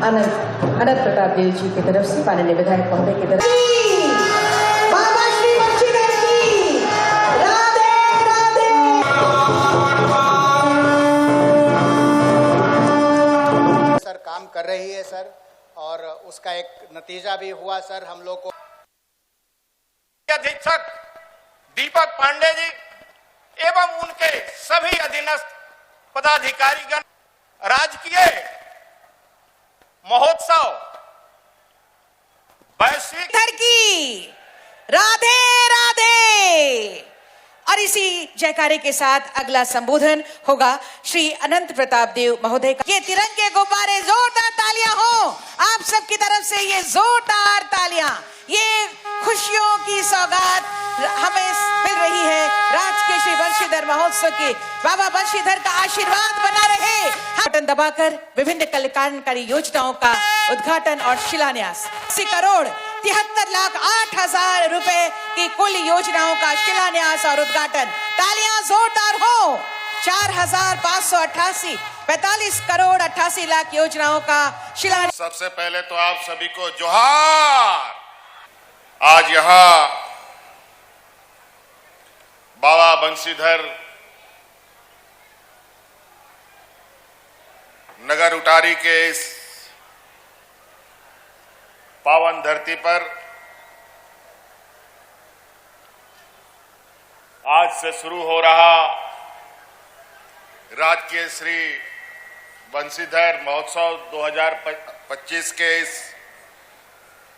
अनंत प्रताप देव जी की तरफ से माननीय विधायक महोदय की तरफ बाबा श्री बंशीधर की राधे राधे। सर काम कर रही है सर, और उसका एक नतीजा भी हुआ सर हम लोग को। अधीक्षक दीपक पांडे जी एवं उनके सभी अधीनस्थ पदाधिकारीगण राजकीय महोत्सव वैश्विक की राधे राधे। और इसी जयकारे के साथ अगला संबोधन होगा श्री अनंत प्रताप देव महोदय का। ये तिरंगे गुब्बारे, जोरदार तालियां हो आप सबकी तरफ से, ये जोरदार तालियां, ये खुशियों की सौगात हमें मिल रही है राजकीय श्री बंशीधर महोत्सव की। बाबा बंशीधर का आशीर्वाद बना रहे। बटन दबाकर विभिन्न कल्याणकारी योजनाओं का उद्घाटन और शिलान्यास। 80 करोड़ 73,08,000 रुपए की कुल योजनाओं का शिलान्यास और उद्घाटन। तालियां जोरदार हो। 4,588 45 करोड़ 88 लाख योजनाओं का शिलान्यास। सबसे पहले तो आप सभी को जोहार। आज यहाँ बाबा बंशीधर नगर उटारी के इस पावन धरती पर आज से शुरू हो रहा राजकीय श्री बंशीधर महोत्सव 2025 के इस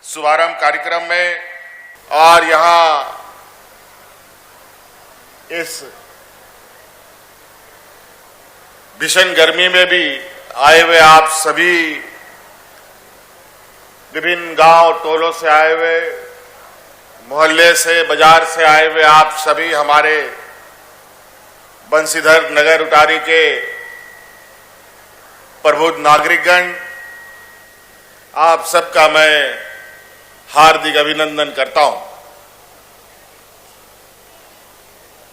शुभारंभ कार्यक्रम में, और यहाँ इस भीषण गर्मी में भी आए हुए आप सभी विभिन्न गांव टोलों से आए हुए, मोहल्ले से, बाजार से आए हुए आप सभी हमारे बंशीधर नगर उटारी के प्रबुद्ध नागरिकगण, आप सबका मैं हार्दिक अभिनंदन करता हूं।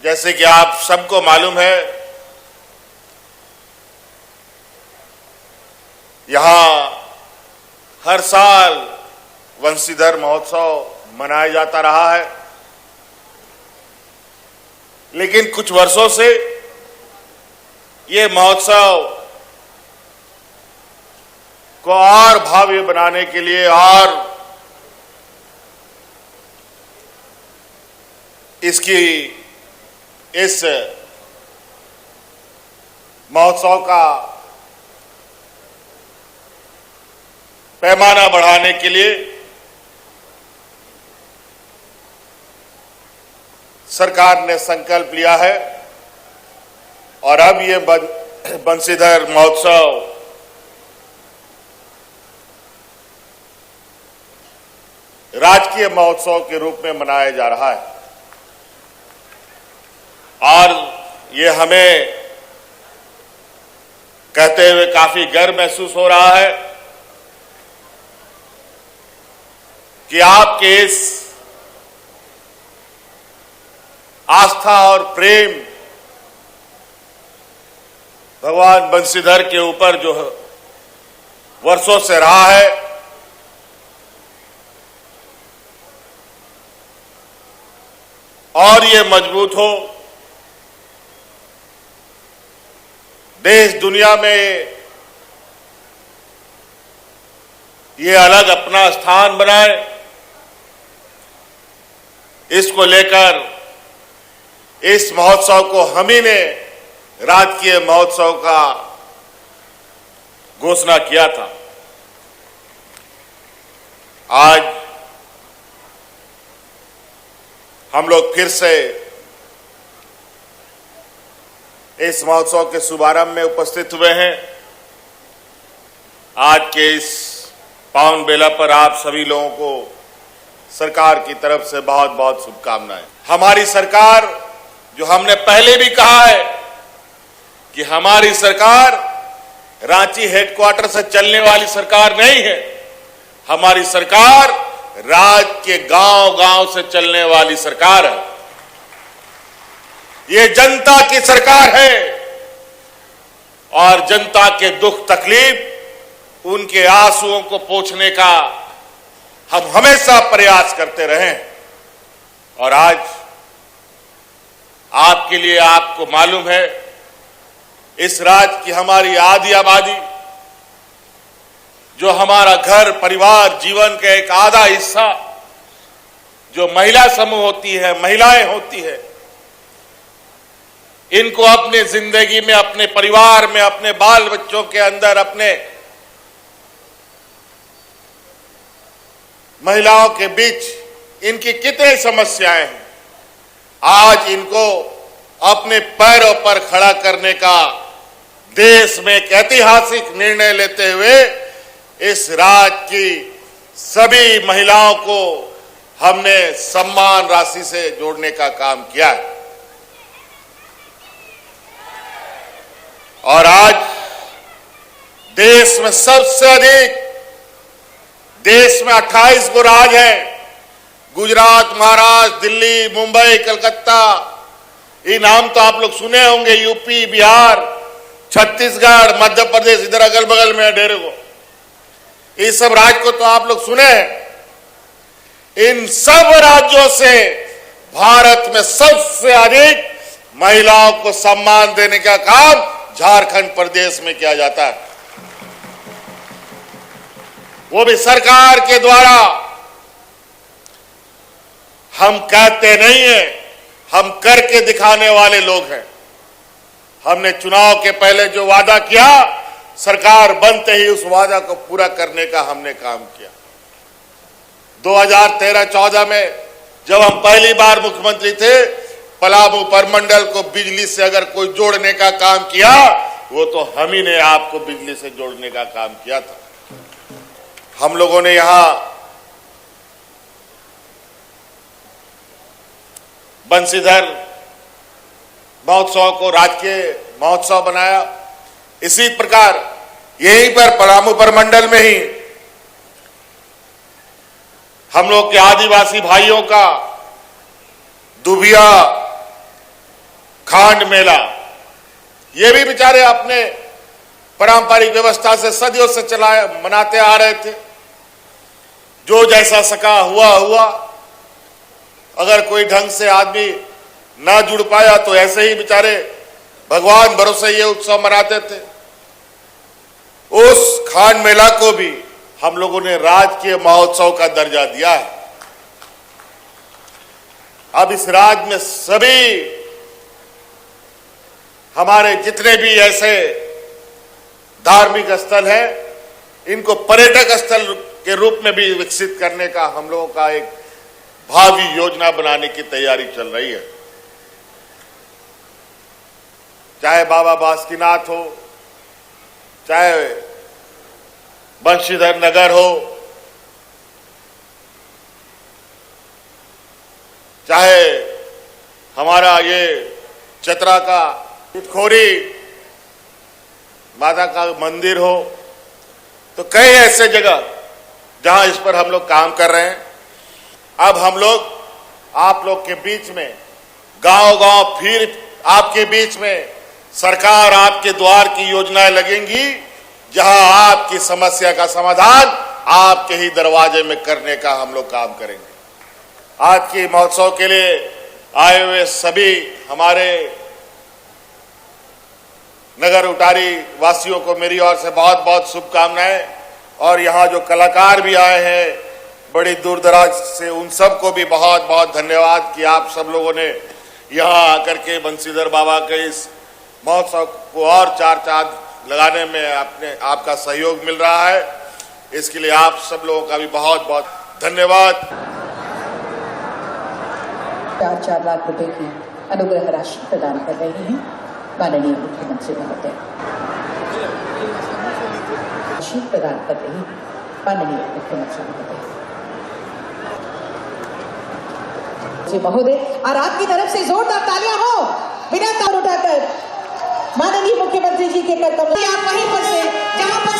जैसे कि आप सबको मालूम है, यहां हर साल बंशीधर महोत्सव मनाया जाता रहा है, लेकिन कुछ वर्षों से ये महोत्सव को और भव्य बनाने के लिए और इस महोत्सव का पैमाना बढ़ाने के लिए सरकार ने संकल्प लिया है, और अब ये बंशीधर महोत्सव राजकीय महोत्सव के रूप में मनाया जा रहा है। और ये हमें कहते हुए काफी गर्व महसूस हो रहा है कि आपके इस आस्था और प्रेम भगवान बंशीधर के ऊपर जो वर्षों से रहा है, और ये मजबूत हो, देश दुनिया में ये अलग अपना स्थान बनाए, इसको लेकर इस महोत्सव को हम ही ने राजकीय महोत्सव का घोषणा किया था। आज हम लोग फिर से इस महोत्सव के शुभारंभ में उपस्थित हुए हैं। आज के इस पावन बेला पर आप सभी लोगों को सरकार की तरफ से बहुत बहुत शुभकामनाएं। हमारी सरकार, जो हमने पहले भी कहा है कि हमारी सरकार रांची हेडक्वार्टर से चलने वाली सरकार नहीं है, हमारी सरकार राज्य के गांव-गांव से चलने वाली सरकार है। ये जनता की सरकार है, और जनता के दुख तकलीफ उनके आंसुओं को पोंछने का हम हमेशा प्रयास करते रहे और आज आपके लिए, आपको मालूम है, इस राज्य की हमारी आधी आबादी, जो हमारा घर परिवार जीवन का एक आधा हिस्सा जो महिला समूह होती है, महिलाएं होती है, इनको अपने जिंदगी में, अपने परिवार में, अपने बाल बच्चों के अंदर, अपने महिलाओं के बीच इनकी कितनी समस्याएं हैं। आज इनको अपने पैरों पर खड़ा करने का देश में एक ऐतिहासिक निर्णय लेते हुए इस राज्य की सभी महिलाओं को हमने सम्मान राशि से जोड़ने का काम किया है। और आज देश में सबसे अधिक, देश में 28 गो राज्य हैं, गुजरात, महाराष्ट्र, दिल्ली, मुंबई, कलकत्ता, ये नाम तो आप लोग सुने होंगे, यूपी, बिहार, छत्तीसगढ़, मध्य प्रदेश, इधर अगल बगल में डेरे को, ये सब राज्य को तो आप लोग सुने हैं। इन सब राज्यों से भारत में सबसे अधिक महिलाओं को सम्मान देने का काम झारखंड प्रदेश में किया जाता है, वो भी सरकार के द्वारा। हम कहते नहीं हैं, हम करके दिखाने वाले लोग हैं। हमने चुनाव के पहले जो वादा किया, सरकार बनते ही उस वादा को पूरा करने का हमने काम किया। 2013-14 में जब हम पहली बार मुख्यमंत्री थे, पलामू परमंडल को बिजली से अगर कोई जोड़ने का काम किया, वो तो हम ही ने आपको बिजली से जोड़ने का काम किया था। हम लोगों ने यहां बंशीधर महोत्सव को राजकीय महोत्सव बनाया। इसी प्रकार यहीं पर पलामू परमंडल में ही हम लोग के आदिवासी भाइयों का दुबिया खांड मेला, ये भी बेचारे अपने पारंपरिक व्यवस्था से सदियों से मनाते आ रहे थे। जो जैसा सका हुआ। अगर कोई ढंग से आदमी ना जुड़ पाया तो ऐसे ही बेचारे भगवान भरोसे ये उत्सव मनाते थे। उस खांड मेला को भी हम लोगों ने राजकीय महोत्सव का दर्जा दिया है। अब इस राज्य में सभी हमारे जितने भी ऐसे धार्मिक स्थल हैं, इनको पर्यटक स्थल के रूप में भी विकसित करने का हम लोगों का एक भावी योजना बनाने की तैयारी चल रही है। चाहे बाबा बासुकीनाथ हो, चाहे बंशीधर नगर हो, चाहे हमारा ये चतरा का इटखोरी माता का मंदिर हो, तो कई ऐसे जगह जहां इस पर हम लोग काम कर रहे हैं। अब हम लोग आप लोग के बीच में गांव-गांव फिर आपके बीच में सरकार आपके द्वार की योजनाएं लगेंगी, जहां आपकी समस्या का समाधान आपके ही दरवाजे में करने का हम लोग काम करेंगे। आज के महोत्सव के लिए आए हुए सभी हमारे नगर उटारी वासियों को मेरी ओर से बहुत बहुत शुभकामनाएं। और यहाँ जो कलाकार भी आए हैं बड़ी दूर दराज से, उन सबको भी बहुत बहुत धन्यवाद कि आप सब लोगों ने यहाँ आकर के बंशीधर बाबा के इस महोत्सव को और चार चांद लगाने में आपका सहयोग मिल रहा है। इसके लिए आप सब लोगों का भी बहुत बहुत धन्यवाद। 4 लाख रुपए की अनुग्रह राशि प्रदान कर रही हैं माननीय मुख्यमंत्री महोदय। राशि प्रदान कर रही हैं माननीय मुख्यमंत्री महोदय। महोदय और आपकी तरफ से जोरदार तालियां हो, बिना ताल उठाकर माननीय मुख्यमंत्री जी के कर्तव्य। आप वहीं पर से जहां पर